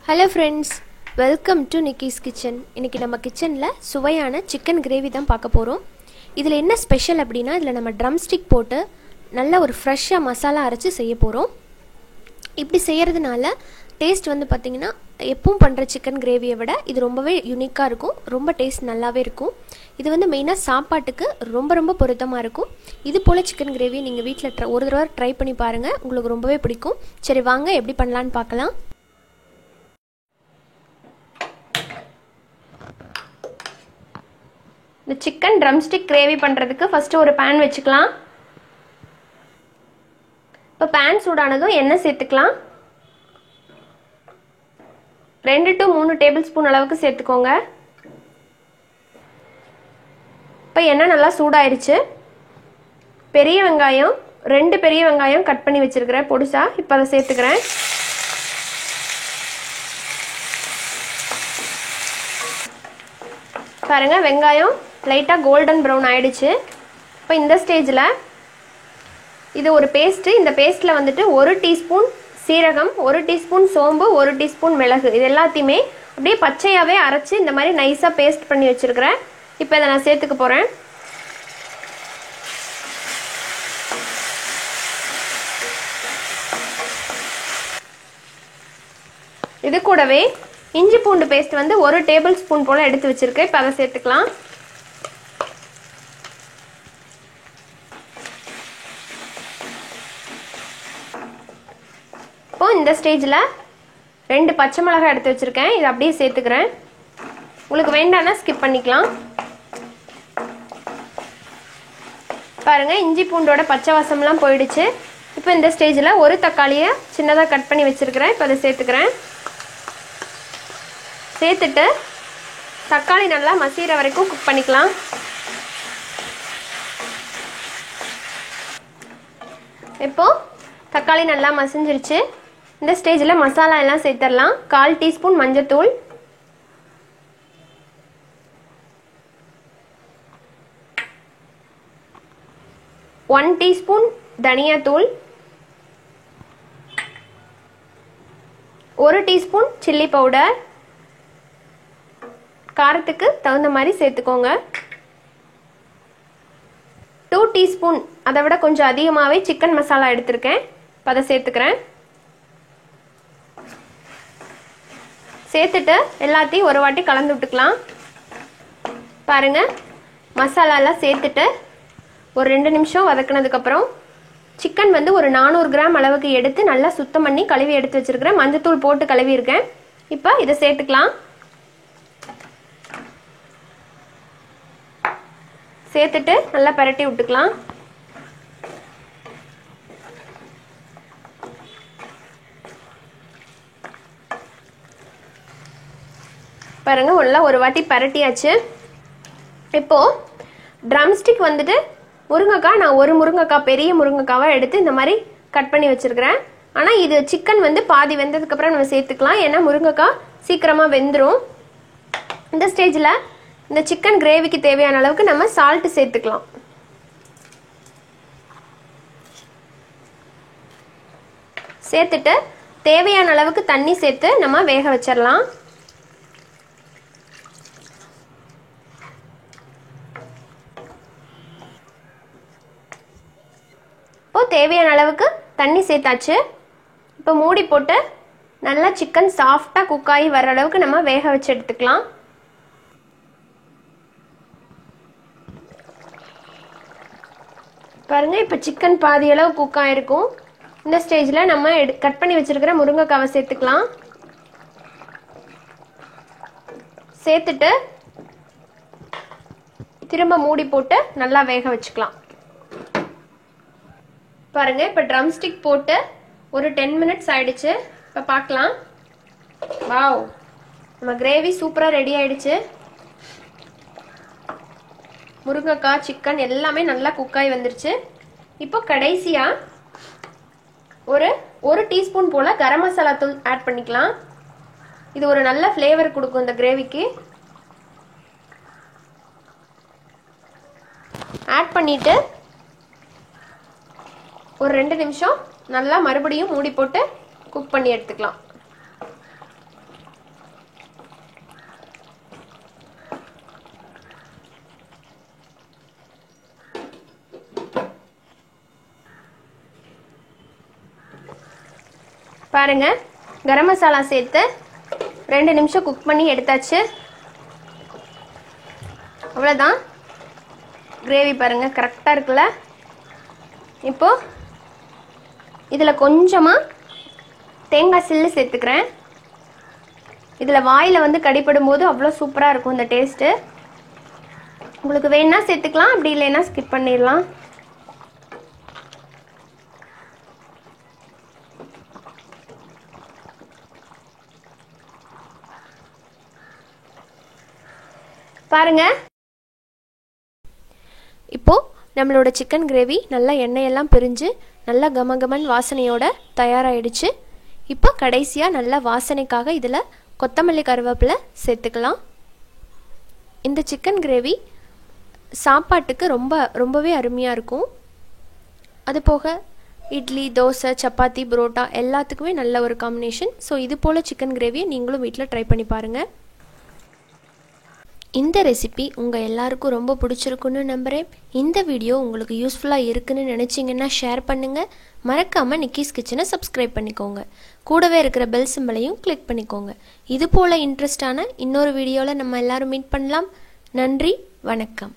Hello friends, welcome to Niki's kitchen. இன்னைக்கு நம்ம கிச்சன்ல சுவையான chicken gravy தான் பார்க்க போறோம். இதுல என்ன ஸ்பெஷல் அப்படினா இதுல நம்ம drumstick போட்டு நல்ல ஒரு ஃப்ரெஷ்ஷா மசாலா அரைச்சு செய்ய போறோம். இப்படி செய்யிறதுனால டேஸ்ட் வந்து பாத்தீங்கன்னா எப்பவும் பண்ற chicken gravy-யை விட இது ரொம்பவே யூனிக்கா இருக்கும். ரொம்ப டேஸ்ட் நல்லாவே இருக்கும். இது வந்து மெயினா சாப்பாட்டுக்கு ரொம்ப பொருத்தமா இருக்கும். இது போல chicken gravy நீங்க வீட்ல ஒரு தடவை ட்ரை பண்ணி பாருங்க. உங்களுக்கு ரொம்பவே பிடிக்கும். சரி வாங்க எப்படி பண்ணலாம்னு பார்க்கலாம். The chicken drumstick gravy பண்றதுக்கு ஃபர்ஸ்ட் ஒரு pan வெச்சுக்கலாம். இப்ப pan சூடானதும் எண்ணெய் சேர்த்துக்கலாம். 2 to 3 டேபிள்ஸ்பூன் அளவுக்கு சேர்த்துக்கோங்க. இப்ப எண்ணெய் நல்லா சூடாயிருச்சு. பெரிய வெங்காயம் 2 பெரிய வெங்காயம் கட் பண்ணி வச்சிருக்கேன் பொடிசா. இப்ப அத சேர்த்துக்கிறேன். பாருங்க வெங்காயம் லைட்டா கோல்டன் பிரவுன் ஆயிடுச்சு. இப்போ இந்த ஸ்டேஜ்ல இது ஒரு பேஸ்ட். இந்த பேஸ்ட்ல வந்துட்டு 1 டீஸ்பூன் சீரகம், 1 டீஸ்பூன் சோம்பு, 1 டீஸ்பூன் மிளகு இது எல்லாத்தையுமே அப்படியே பச்சையாவே அரைச்சு இந்த மாதிரி நைஸா பேஸ்ட் பண்ணி வச்சிருக்கேன். இப்போ இத நான் சேர்த்துக்க போறேன். இது கூடவே இஞ்சி பூண்டு பேஸ்ட் வந்து 1 டேபிள்ஸ்பூன் போல எடுத்து வச்சிருக்கேன். இப்போ அத சேர்த்துக்கலாம். இப்போ இந்த ஸ்டேஜ்ல 2 பச்சை மிளகாய் எடுத்து வச்சிருக்கேன். இத அப்படியே சேர்த்துக்கிறேன். உங்களுக்கு வேண்டாம்னா ஸ்கிப் பண்ணிக்கலாம். பாருங்க இஞ்சி பூண்டோட பச்சை வாசம்லாம் போயிடுச்சு. இப்போ இந்த ஸ்டேஜ்ல ஒரு தக்காளியை சின்னதா கட் பண்ணி வச்சிருக்கேன். இப்போ அத சேர்த்துக்கிறேன். சேர்த்துட்டு தக்காளி நல்லா மசிற வரைக்கும் குக் பண்ணிக்கலாம். இப்போ தக்காளி நல்லா மசிஞ்சிருச்சு. இந்த ஸ்டேஜ்ல மசாலா எல்லாம் சேர்த்தறலாம். 1/4 டீஸ்பூன் மஞ்சள்தூள், 1 டீஸ்பூன் தனியாத்தூள், 1 டீஸ்பூன் சில்லி பவுடர், காரத்துக்கு தகுந்த மாதிரி சேர்த்துக்கோங்க. 2 டீஸ்பூன் அதை விட கொஞ்சம் அதிகமாகவே சிக்கன் மசாலா எடுத்திருக்கேன். அதை சேர்த்துக்கிறேன். சேர்த்துட்டு எல்லாத்தையும் ஒரு வாட்டி கலந்து விட்டுக்கலாம். பாருங்க மசாலாலாம் சேர்த்துட்டு ஒரு 2 நிமிஷம் வதக்கினதுக்கப்புறம் சிக்கன் வந்து ஒரு 400 கிராம் அளவுக்கு எடுத்து நல்லா சுத்தம் பண்ணி கழுவி எடுத்து வச்சிருக்கிறேன். மஞ்சத்தூள் போட்டு கழுவி இருக்கேன். இப்போ இதை சேர்த்துக்கலாம். சேர்த்துட்டு நல்லா பரட்டி விட்டுக்கலாம். பாருங்க உள்ள ஒரு வாட்டி பரட்டியாச்சு. இப்போ ட்ரம்ஸ்டிக் வந்துட்டு முருங்கைக்காய் நான் ஒரு முருங்கைக்காய் பெரிய முருங்கைக்காவை எடுத்து இந்த மாதிரி கட் பண்ணி வச்சிருக்கிறேன். ஆனா இது சிக்கன் வந்து பாதி வெந்ததுக்கு அப்புறம் நம்ம சேர்த்துக்கலாம். ஏன்னா முருங்கைக்காய் சீக்கிரமா வெந்துடும். இந்த ஸ்டேஜ்ல இந்த சிக்கன் கிரேவிக்கு தேவையான அளவுக்கு நம்ம சால்ட் சேர்த்துக்கலாம். சேர்த்துட்டு தேவையான அளவுக்கு தண்ணி சேர்த்து நம்ம வேக வச்சிடலாம். இப்போ தேவையான அளவுக்கு தண்ணி சேர்த்தாச்சு. இப்போ மூடி போட்டு நல்லா சிக்கன் சாஃப்டா குக் ஆகி வர அளவுக்கு நம்ம வேக வச்சு எடுத்துக்கலாம். பாருங்க இப்போ சிக்கன் பாதி அளவு குக் ஆயிருக்கும். இந்த ஸ்டேஜ்ல நம்ம கட் பண்ணி வச்சிருக்கிற முருங்கைக்காவை சேர்த்துக்கலாம். சேர்த்துட்டு திரும்ப மூடி போட்டு நல்லா வேக வச்சுக்கலாம். பாருங்க இப்போ ட்ரம்ஸ்டிக் போட்டு ஒரு 10 மினிட்ஸ் ஆயிடுச்சு. இப்போ பார்க்கலாம். வாவ் நம்ம கிரேவி சூப்பரா ரெடி ஆயிடுச்சு. முருங்கைக்காய் சிக்கன் எல்லாமே நல்லா குக் ஆகி வந்துருச்சு. இப்போ கடைசியா ஒரு டீஸ்பூன் போல கரம் மசாலா தூள் ஆட் பண்ணிக்கலாம். இது ஒரு நல்ல ஃப்ளேவர் கொடுக்கும் இந்த கிரேவிக்கு. ஆட் பண்ணிட்டு ஒரு 2 நிமிஷம் நல்லா மறுபடியும் மூடி போட்டு குக் பண்ணி எடுத்துக்கலாம். பாருங்க, கரம் மசாலா சேர்த்து 2 நிமிஷம் குக் பண்ணி எடுத்தாச்சு. அவ்வளோதான். கிரேவி பாருங்க கரெக்டாக இருக்குல்ல. இப்போ இதில் கொஞ்சமாக தேங்காய் சில்லு சேர்த்துக்கிறேன். இதில் வாயில் வந்து கடிப்படும் போது அவ்வளோ சூப்பராக இருக்கும் இந்த டேஸ்ட்டு. உங்களுக்கு வேணா சேர்த்துக்கலாம், அப்படி இல்லைன்னா ஸ்கிப் பண்ணிடலாம். பாருங்க, இப்போ நம்மளோட சிக்கன் கிரேவி நல்லா எண்ணெயெல்லாம் பிரிஞ்சு நல்லா கமகமன் வாசனையோட தயாராகிடுச்சு. இப்போ கடைசியாக நல்லா வாசனைக்காக இதில் கொத்தமல்லி கருவேப்பிலை சேர்த்துக்கலாம். இந்த சிக்கன் கிரேவி சாப்பாட்டுக்கு ரொம்பவே அருமையாக இருக்கும். அது போக இட்லி, தோசை, சப்பாத்தி, புரோட்டா எல்லாத்துக்குமே நல்ல ஒரு காம்பினேஷன். ஸோ இது போல் சிக்கன் கிரேவியை நீங்களும் வீட்டில் ட்ரை பண்ணி பாருங்கள். இந்த ரெசிபி உங்கள் எல்லாருக்கும் ரொம்ப பிடிச்சிருக்குன்னு நம்புகிறேன். இந்த வீடியோ உங்களுக்கு யூஸ்ஃபுல்லாக இருக்குன்னு நினச்சிங்கன்னா ஷேர் பண்ணுங்கள். மறக்காமல் நிக்கிஸ் கிச்சனை சப்ஸ்கிரைப் பண்ணிக்கோங்க. கூடவே இருக்கிற பெல் சிம்பலையும் கிளிக் பண்ணிக்கோங்க. இது போல் இன்ட்ரெஸ்டான இன்னொரு வீடியோவில் நம்ம எல்லோரும் மீட் பண்ணலாம். நன்றி, வணக்கம்.